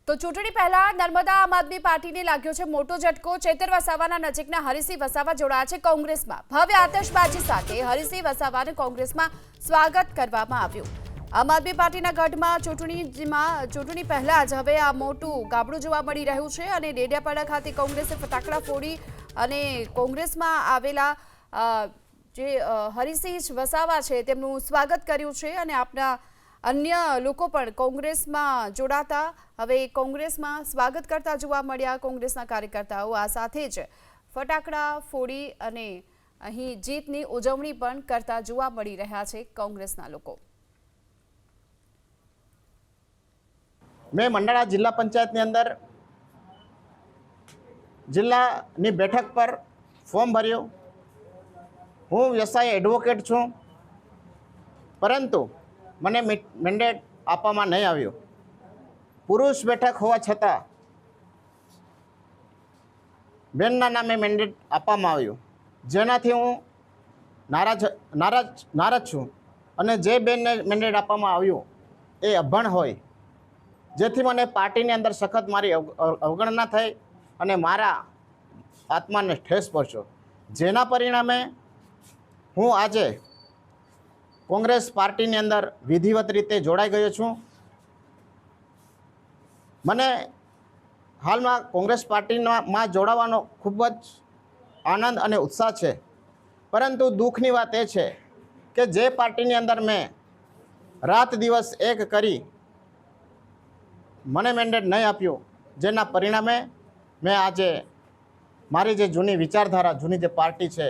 તો ચૂંટણી પહેલા નર્મદા આમ આદમી પાર્ટીને લાગ્યો છે મોટો ઝટકો। ચેતર વસાવાના નજીકના હરીસિંહ વસાવા જોડાયા છે કોંગ્રેસમાં। ભવ્ય આતશબાજી સાથે હરીસિંહ વસાવાને કોંગ્રેસમાં સ્વાગત કરવામાં આવ્યું। આમ આદમી પાર્ટીના ગઢમાં ચૂંટણી પહેલા જ હવે આ મોટું ગાબડું જોવા મળી રહ્યું છે અને ડેડિયાપાડા ખાતે કોંગ્રેસે ફટાકડા ફોડી અને કોંગ્રેસમાં આવેલા જે હરીસિંહ વસાવા છે તેમનું સ્વાગત કર્યું છે અને આપના अन्य लोको पण कोंग्रेसमां जोड़ाता हवे कोंग्रेसमां स्वागत करता जोवा मळ्या। कोंग्रेसना कार्यकर्ताओ आ साथे ज फटाकड़ा फोड़ी अने अहीं जीतनी उजवणी पण करता जोवा मळी रह्या छे कोंग्रेसना लोको। मैं मंडाळा जिला पंचायतनी अंदर जिल्लानी बेठक पर फॉर्म भर्यो। हूँ व्यवसाय एडवोकेट छूँ, परंतु મને મેન્ડેટ આપવામાં નહીં આવ્યો। પુરુષ બેઠક હોવા છતાં બેનના નામે મેન્ડેટ આપવામાં આવ્યું, જેનાથી હું નારાજ છું અને જે બેનને મેન્ડેટ આપવામાં આવ્યું એ અભણ હોય, જેથી મને પાર્ટીની અંદર સખત મારી અવગણના થઈ અને મારા આત્માને ઠેસ પહોંચ્યો, જેના પરિણામે હું આજે કોંગ્રેસ પાર્ટીની અંદર વિધિવત રીતે જોડાઈ ગયો છું। મને હાલમાં કોંગ્રેસ પાર્ટીમાં જોડાવાનો ખૂબ જ આનંદ અને ઉત્સાહ છે, પરંતુ દુઃખની વાત એ છે કે જે પાર્ટીની અંદર મેં રાત દિવસ એક કરી મને મેન્ડેટ નહીં આપ્યું, જેના પરિણામે મેં આજે મારી જે જૂની વિચારધારા, જૂની જે પાર્ટી છે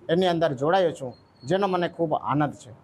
એની અંદર જોડાયો છું, જેનો મને ખૂબ આનંદ છે।